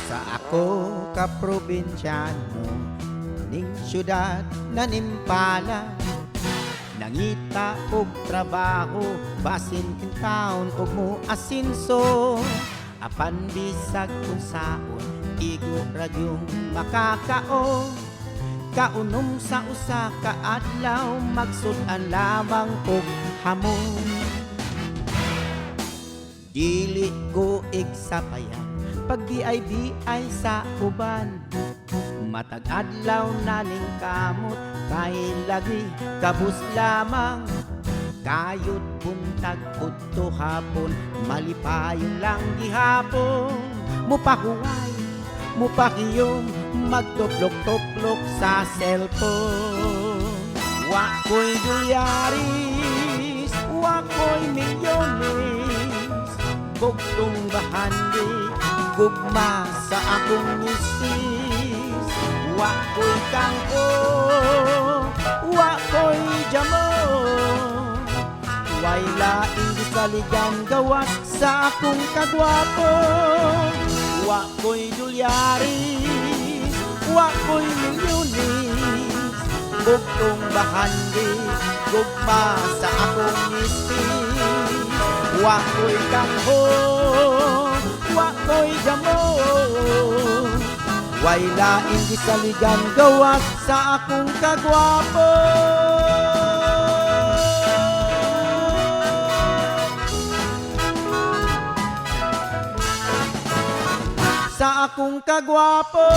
Sa ako ka probinsyano, ning syudad na nimpala, nangita og trabaho, basin in town og mo asinso. Apan bisag kung saon, igo radyong makakaon. Kaunom sa usa ka adlaw, magsudan lamang og hamon. Dili ko igsapayan, pag di ay sa uban. Matag adlaw naning kamot, kay lagi kabus lamang. Kayod buntag udto hapon, malipayong lang gihapon. Mupahuway, mupakiyom, magtuplok-tuplok sa cellphone. Wako'y dolyaris, wako'y milyones, gugtong bahandi, gugma sa akong misis. Wako'y kangko, wako'y jamon, way laing gisaligan gawas sa akong kagwapo. Wako'y dolyaris, wako'y milyones, gugtong bahandi, gugma sa akong misis. Wako'y kangho, wako'y gamon, way laing gisaligan gawas sa akong kagwapo. Sa akong kagwapo.